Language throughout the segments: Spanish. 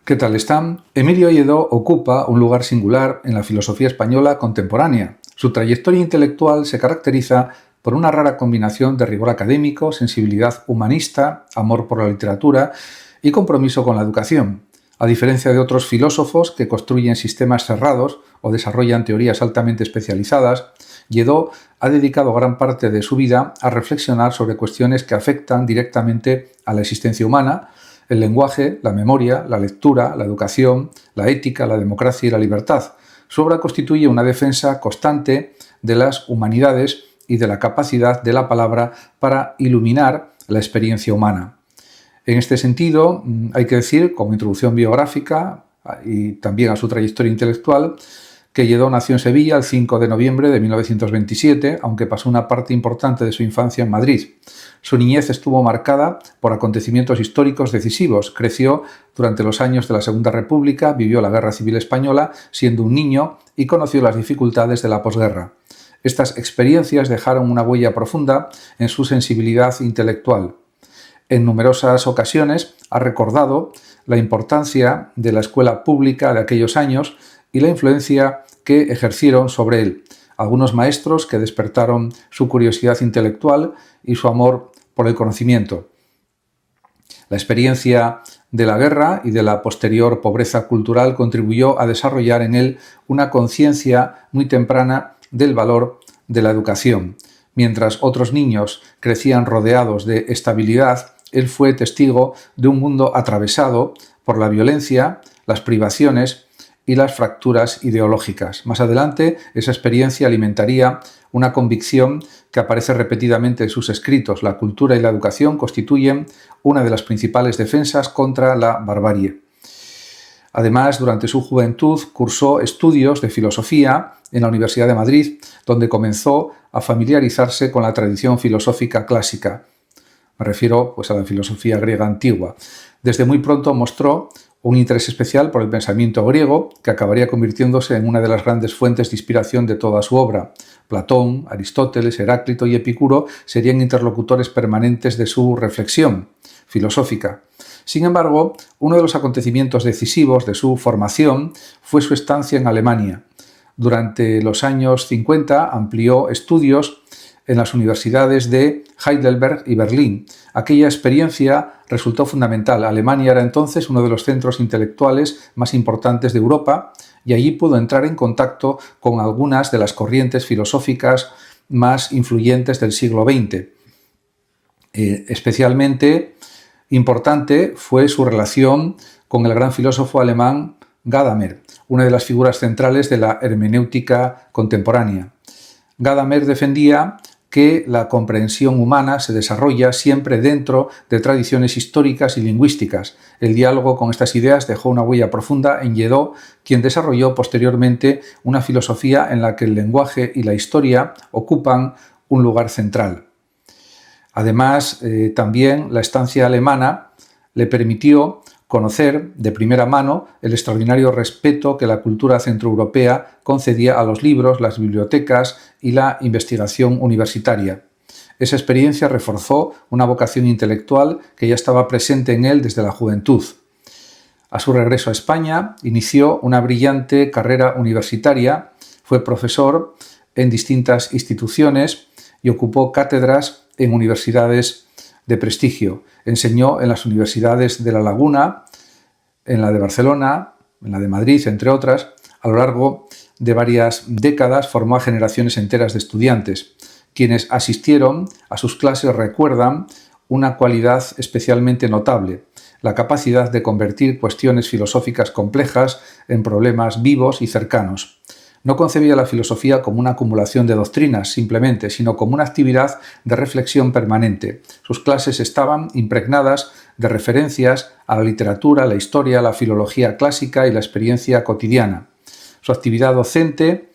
¿Qué tal están? Emilio Lledó ocupa un lugar singular en la filosofía española contemporánea. Su trayectoria intelectual se caracteriza por una rara combinación de rigor académico, sensibilidad humanista, amor por la literatura y compromiso con la educación. A diferencia de otros filósofos que construyen sistemas cerrados o desarrollan teorías altamente especializadas, Lledó ha dedicado gran parte de su vida a reflexionar sobre cuestiones que afectan directamente a la existencia humana, el lenguaje, la memoria, la lectura, la educación, la ética, la democracia y la libertad. Su obra constituye una defensa constante de las humanidades y de la capacidad de la palabra para iluminar la experiencia humana. En este sentido, hay que decir, como introducción biográfica y también a su trayectoria intelectual, que Lledó nació en Sevilla el 5 de noviembre de 1927, aunque pasó una parte importante de su infancia en Madrid. Su niñez estuvo marcada por acontecimientos históricos decisivos. Creció durante los años de la Segunda República, vivió la Guerra Civil Española siendo un niño y conoció las dificultades de la posguerra. Estas experiencias dejaron una huella profunda en su sensibilidad intelectual. En numerosas ocasiones ha recordado la importancia de la escuela pública de aquellos años y la influencia que ejercieron sobre él. Algunos maestros que despertaron su curiosidad intelectual y su amor por el conocimiento. La experiencia de la guerra y de la posterior pobreza cultural contribuyó a desarrollar en él una conciencia muy temprana del valor de la educación. Mientras otros niños crecían rodeados de estabilidad, él fue testigo de un mundo atravesado por la violencia, las privaciones y las fracturas ideológicas. Más adelante, esa experiencia alimentaría una convicción que aparece repetidamente en sus escritos. La cultura y la educación constituyen una de las principales defensas contra la barbarie. Además, durante su juventud cursó estudios de filosofía en la Universidad de Madrid, donde comenzó a familiarizarse con la tradición filosófica clásica. Me refiero a la filosofía griega antigua. Desde muy pronto mostró un interés especial por el pensamiento griego, que acabaría convirtiéndose en una de las grandes fuentes de inspiración de toda su obra. Platón, Aristóteles, Heráclito y Epicuro serían interlocutores permanentes de su reflexión filosófica. Sin embargo, uno de los acontecimientos decisivos de su formación fue su estancia en Alemania. Durante los años 50 amplió estudios en las universidades de Heidelberg y Berlín. Aquella experiencia resultó fundamental. Alemania era entonces uno de los centros intelectuales más importantes de Europa y allí pudo entrar en contacto con algunas de las corrientes filosóficas más influyentes del siglo XX. Especialmente importante fue su relación con el gran filósofo alemán Gadamer, una de las figuras centrales de la hermenéutica contemporánea. Gadamer defendía que la comprensión humana se desarrolla siempre dentro de tradiciones históricas y lingüísticas. El diálogo con estas ideas dejó una huella profunda en Lledó, quien desarrolló posteriormente una filosofía en la que el lenguaje y la historia ocupan un lugar central. Además, también la estancia alemana le permitió conocer de primera mano el extraordinario respeto que la cultura centroeuropea concedía a los libros, las bibliotecas y la investigación universitaria. Esa experiencia reforzó una vocación intelectual que ya estaba presente en él desde la juventud. A su regreso a España, inició una brillante carrera universitaria, fue profesor en distintas instituciones y ocupó cátedras en universidades de prestigio. Enseñó en las universidades de La Laguna, en la de Barcelona, en la de Madrid, entre otras. A lo largo de varias décadas formó a generaciones enteras de estudiantes. Quienes asistieron a sus clases recuerdan una cualidad especialmente notable: la capacidad de convertir cuestiones filosóficas complejas en problemas vivos y cercanos. No concebía la filosofía como una acumulación de doctrinas simplemente, sino como una actividad de reflexión permanente. Sus clases estaban impregnadas de referencias a la literatura, la historia, la filología clásica y la experiencia cotidiana. Su actividad docente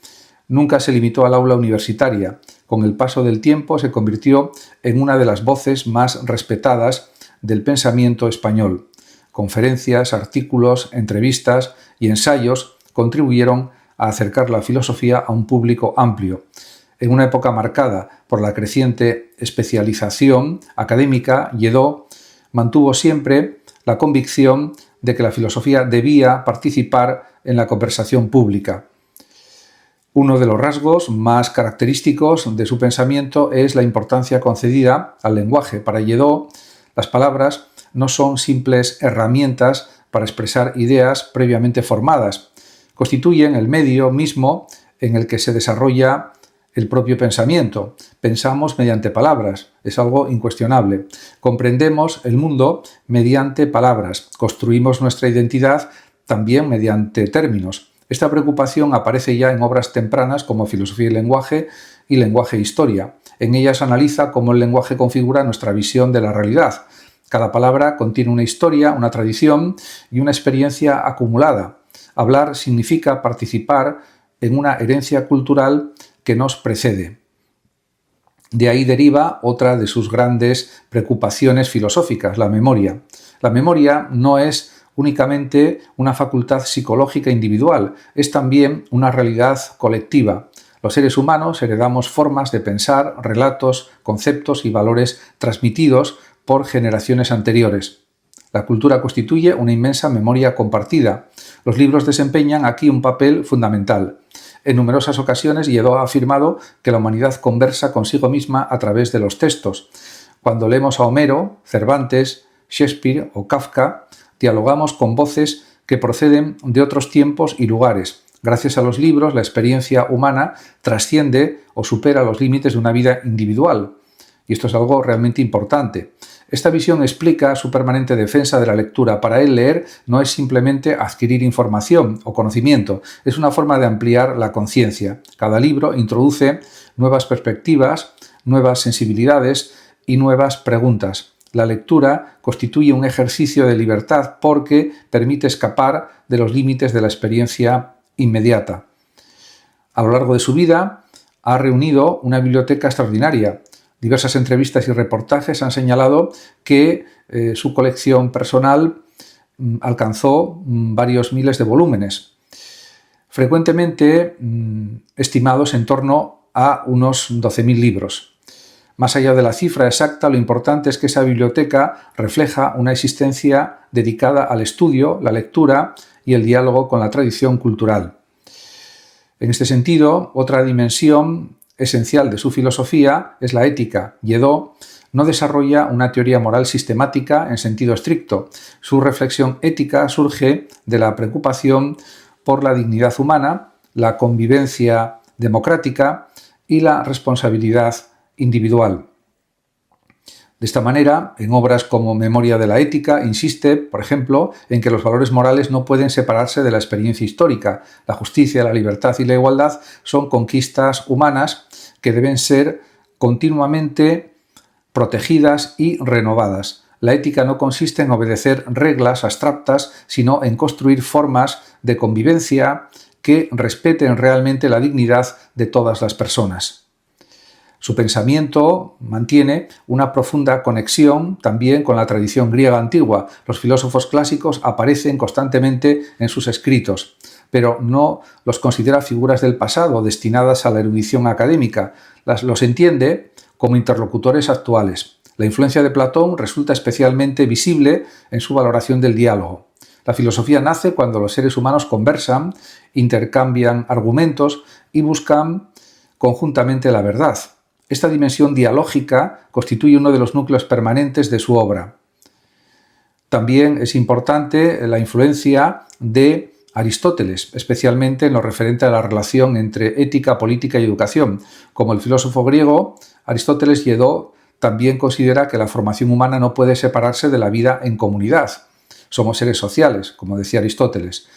nunca se limitó al aula universitaria. Con el paso del tiempo se convirtió en una de las voces más respetadas del pensamiento español. Conferencias, artículos, entrevistas y ensayos contribuyeron a acercar la filosofía a un público amplio. En una época marcada por la creciente especialización académica, Lledó mantuvo siempre la convicción de que la filosofía debía participar en la conversación pública. Uno de los rasgos más característicos de su pensamiento es la importancia concedida al lenguaje. Para Lledó, las palabras no son simples herramientas para expresar ideas previamente formadas, constituyen el medio mismo en el que se desarrolla el propio pensamiento. Pensamos mediante palabras, es algo incuestionable. Comprendemos el mundo mediante palabras, construimos nuestra identidad también mediante términos. Esta preocupación aparece ya en obras tempranas como Filosofía y Lenguaje y Lenguaje e Historia. En ellas analiza cómo el lenguaje configura nuestra visión de la realidad. Cada palabra contiene una historia, una tradición y una experiencia acumulada. Hablar significa participar en una herencia cultural que nos precede. De ahí deriva otra de sus grandes preocupaciones filosóficas, la memoria. La memoria no es únicamente una facultad psicológica individual, es también una realidad colectiva. Los seres humanos heredamos formas de pensar, relatos, conceptos y valores transmitidos por generaciones anteriores. La cultura constituye una inmensa memoria compartida. Los libros desempeñan aquí un papel fundamental. En numerosas ocasiones, Lledó ha afirmado que la humanidad conversa consigo misma a través de los textos. Cuando leemos a Homero, Cervantes, Shakespeare o Kafka, dialogamos con voces que proceden de otros tiempos y lugares. Gracias a los libros, la experiencia humana trasciende o supera los límites de una vida individual. Y esto es algo realmente importante. Esta visión explica su permanente defensa de la lectura. Para él, leer no es simplemente adquirir información o conocimiento, es una forma de ampliar la conciencia. Cada libro introduce nuevas perspectivas, nuevas sensibilidades y nuevas preguntas. La lectura constituye un ejercicio de libertad porque permite escapar de los límites de la experiencia inmediata. A lo largo de su vida ha reunido una biblioteca extraordinaria. Diversas entrevistas y reportajes han señalado que su colección personal alcanzó varios miles de volúmenes, frecuentemente estimados en torno a unos 12.000 libros. Más allá de la cifra exacta, lo importante es que esa biblioteca refleja una existencia dedicada al estudio, la lectura y el diálogo con la tradición cultural. En este sentido, otra dimensión esencial de su filosofía es la ética. Lledó no desarrolla una teoría moral sistemática en sentido estricto. Su reflexión ética surge de la preocupación por la dignidad humana, la convivencia democrática y la responsabilidad individual. De esta manera, en obras como Memoria de la ética, insiste, por ejemplo, en que los valores morales no pueden separarse de la experiencia histórica. La justicia, la libertad y la igualdad son conquistas humanas que deben ser continuamente protegidas y renovadas. La ética no consiste en obedecer reglas abstractas, sino en construir formas de convivencia que respeten realmente la dignidad de todas las personas. Su pensamiento mantiene una profunda conexión también con la tradición griega antigua. Los filósofos clásicos aparecen constantemente en sus escritos, pero no los considera figuras del pasado destinadas a la erudición académica. Los entiende como interlocutores actuales. La influencia de Platón resulta especialmente visible en su valoración del diálogo. La filosofía nace cuando los seres humanos conversan, intercambian argumentos y buscan conjuntamente la verdad. Esta dimensión dialógica constituye uno de los núcleos permanentes de su obra. También es importante la influencia de Aristóteles, especialmente en lo referente a la relación entre ética, política y educación. Como el filósofo griego, Aristóteles Lledó también considera que la formación humana no puede separarse de la vida en comunidad. Somos seres sociales, como decía Aristóteles.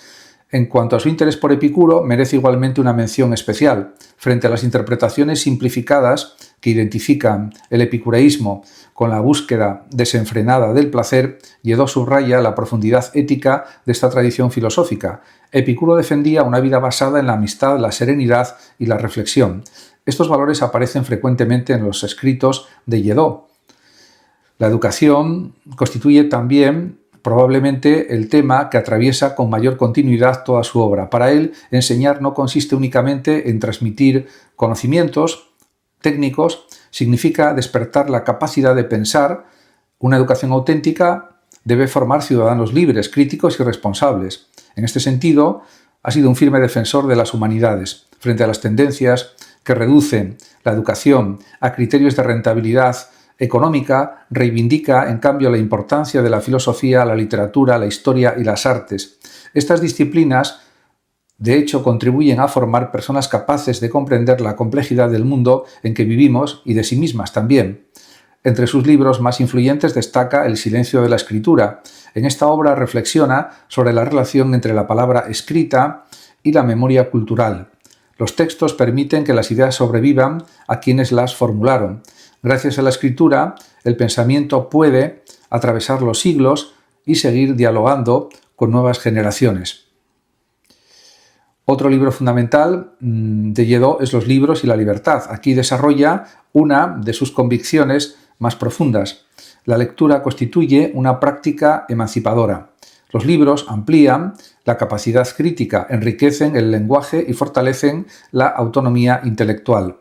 En cuanto a su interés por Epicuro, merece igualmente una mención especial. Frente a las interpretaciones simplificadas que identifican el epicureísmo con la búsqueda desenfrenada del placer, Lledó subraya la profundidad ética de esta tradición filosófica. Epicuro defendía una vida basada en la amistad, la serenidad y la reflexión. Estos valores aparecen frecuentemente en los escritos de Lledó. La educación constituye también probablemente el tema que atraviesa con mayor continuidad toda su obra. Para él, enseñar no consiste únicamente en transmitir conocimientos técnicos, significa despertar la capacidad de pensar. Una educación auténtica debe formar ciudadanos libres, críticos y responsables. En este sentido, ha sido un firme defensor de las humanidades, frente a las tendencias que reducen la educación a criterios de rentabilidad económica. Reivindica, en cambio, la importancia de la filosofía, la literatura, la historia y las artes. Estas disciplinas, de hecho, contribuyen a formar personas capaces de comprender la complejidad del mundo en que vivimos y de sí mismas también. Entre sus libros más influyentes destaca El silencio de la escritura. En esta obra reflexiona sobre la relación entre la palabra escrita y la memoria cultural. Los textos permiten que las ideas sobrevivan a quienes las formularon. Gracias a la escritura, el pensamiento puede atravesar los siglos y seguir dialogando con nuevas generaciones. Otro libro fundamental de Lledó es Los libros y la libertad. Aquí desarrolla una de sus convicciones más profundas. La lectura constituye una práctica emancipadora. Los libros amplían la capacidad crítica, enriquecen el lenguaje y fortalecen la autonomía intelectual.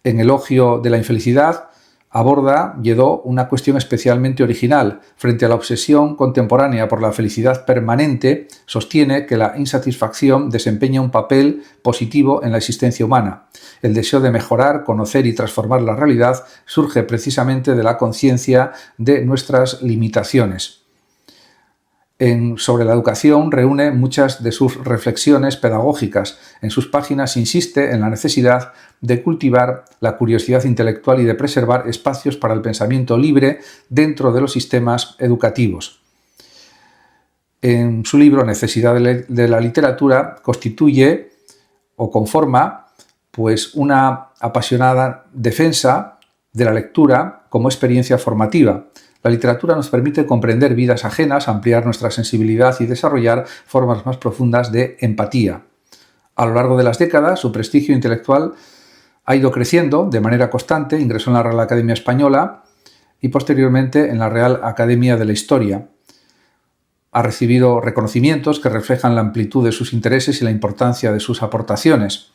En Elogio de la infelicidad aborda Lledó una cuestión especialmente original. Frente a la obsesión contemporánea por la felicidad permanente, sostiene que la insatisfacción desempeña un papel positivo en la existencia humana. El deseo de mejorar, conocer y transformar la realidad surge precisamente de la conciencia de nuestras limitaciones. Sobre la educación reúne muchas de sus reflexiones pedagógicas. En sus páginas insiste en la necesidad de cultivar la curiosidad intelectual y de preservar espacios para el pensamiento libre dentro de los sistemas educativos. En su libro Necesidad de la literatura constituye o conforma una apasionada defensa de la lectura como experiencia formativa. La literatura nos permite comprender vidas ajenas, ampliar nuestra sensibilidad y desarrollar formas más profundas de empatía. A lo largo de las décadas, su prestigio intelectual ha ido creciendo de manera constante. Ingresó en la Real Academia Española y posteriormente en la Real Academia de la Historia. Ha recibido reconocimientos que reflejan la amplitud de sus intereses y la importancia de sus aportaciones.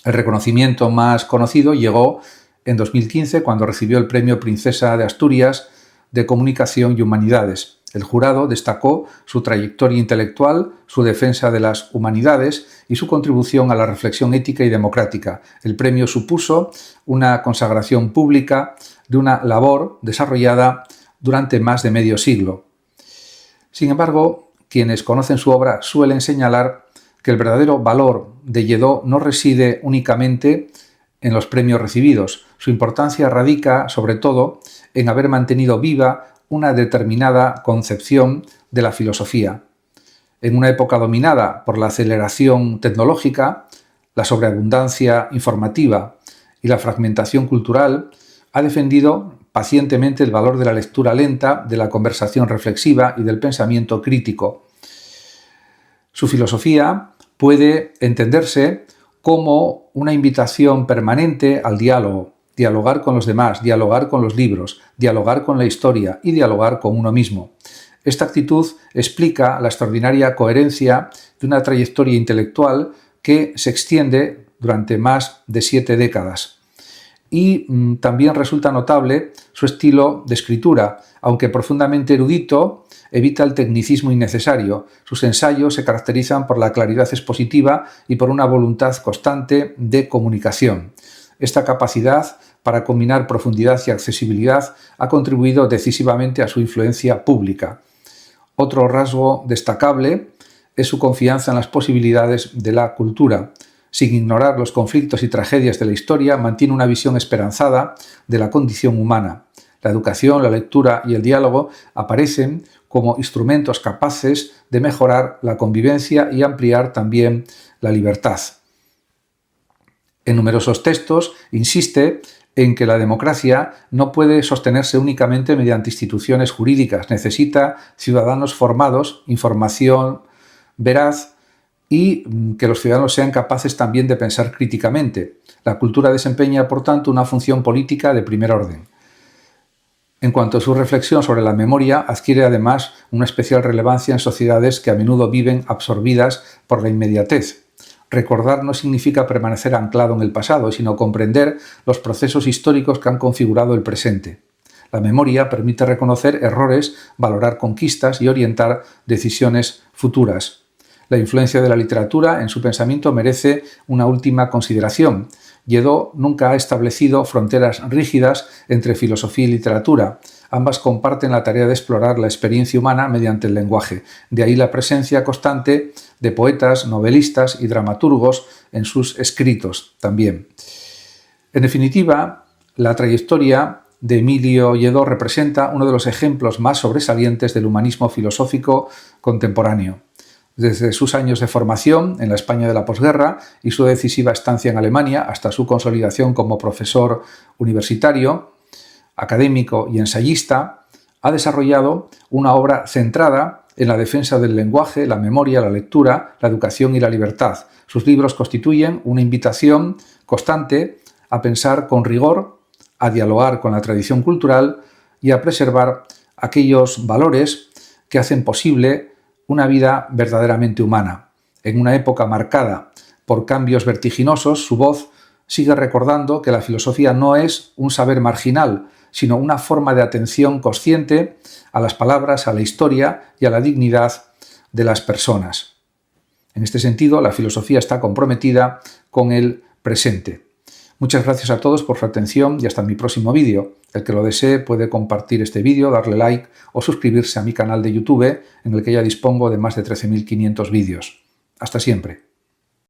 El reconocimiento más conocido llegó en 2015, cuando recibió el Premio Princesa de Asturias de Comunicación y Humanidades. El jurado destacó su trayectoria intelectual, su defensa de las humanidades y su contribución a la reflexión ética y democrática. El premio supuso una consagración pública de una labor desarrollada durante más de medio siglo. Sin embargo, quienes conocen su obra suelen señalar que el verdadero valor de Lledó no reside únicamente en los premios recibidos. Su importancia radica, sobre todo, en haber mantenido viva una determinada concepción de la filosofía. En una época dominada por la aceleración tecnológica, la sobreabundancia informativa y la fragmentación cultural, ha defendido pacientemente el valor de la lectura lenta, de la conversación reflexiva y del pensamiento crítico. Su filosofía puede entenderse como una invitación permanente al diálogo, dialogar con los demás, dialogar con los libros, dialogar con la historia y dialogar con uno mismo. Esta actitud explica la extraordinaria coherencia de una trayectoria intelectual que se extiende durante más de 7 décadas. Y también resulta notable su estilo de escritura. Aunque profundamente erudito, evita el tecnicismo innecesario. Sus ensayos se caracterizan por la claridad expositiva y por una voluntad constante de comunicación. Esta capacidad para combinar profundidad y accesibilidad ha contribuido decisivamente a su influencia pública. Otro rasgo destacable es su confianza en las posibilidades de la cultura. Sin ignorar los conflictos y tragedias de la historia, mantiene una visión esperanzada de la condición humana. La educación, la lectura y el diálogo aparecen como instrumentos capaces de mejorar la convivencia y ampliar también la libertad. En numerosos textos insiste en que la democracia no puede sostenerse únicamente mediante instituciones jurídicas, necesita ciudadanos formados, información veraz y que los ciudadanos sean capaces también de pensar críticamente. La cultura desempeña, por tanto, una función política de primer orden. En cuanto a su reflexión sobre la memoria, adquiere además una especial relevancia en sociedades que a menudo viven absorbidas por la inmediatez. Recordar no significa permanecer anclado en el pasado, sino comprender los procesos históricos que han configurado el presente. La memoria permite reconocer errores, valorar conquistas y orientar decisiones futuras. La influencia de la literatura en su pensamiento merece una última consideración. Lledó nunca ha establecido fronteras rígidas entre filosofía y literatura. Ambas comparten la tarea de explorar la experiencia humana mediante el lenguaje. De ahí la presencia constante de poetas, novelistas y dramaturgos en sus escritos también. En definitiva, la trayectoria de Emilio Lledó representa uno de los ejemplos más sobresalientes del humanismo filosófico contemporáneo. Desde sus años de formación en la España de la posguerra y su decisiva estancia en Alemania hasta su consolidación como profesor universitario, académico y ensayista, ha desarrollado una obra centrada en la defensa del lenguaje, la memoria, la lectura, la educación y la libertad. Sus libros constituyen una invitación constante a pensar con rigor, a dialogar con la tradición cultural y a preservar aquellos valores que hacen posible una vida verdaderamente humana. En una época marcada por cambios vertiginosos, su voz sigue recordando que la filosofía no es un saber marginal, sino una forma de atención consciente a las palabras, a la historia y a la dignidad de las personas. En este sentido, la filosofía está comprometida con el presente. Muchas gracias a todos por su atención y hasta mi próximo vídeo. El que lo desee puede compartir este vídeo, darle like o suscribirse a mi canal de YouTube, en el que ya dispongo de más de 13.500 vídeos. Hasta siempre.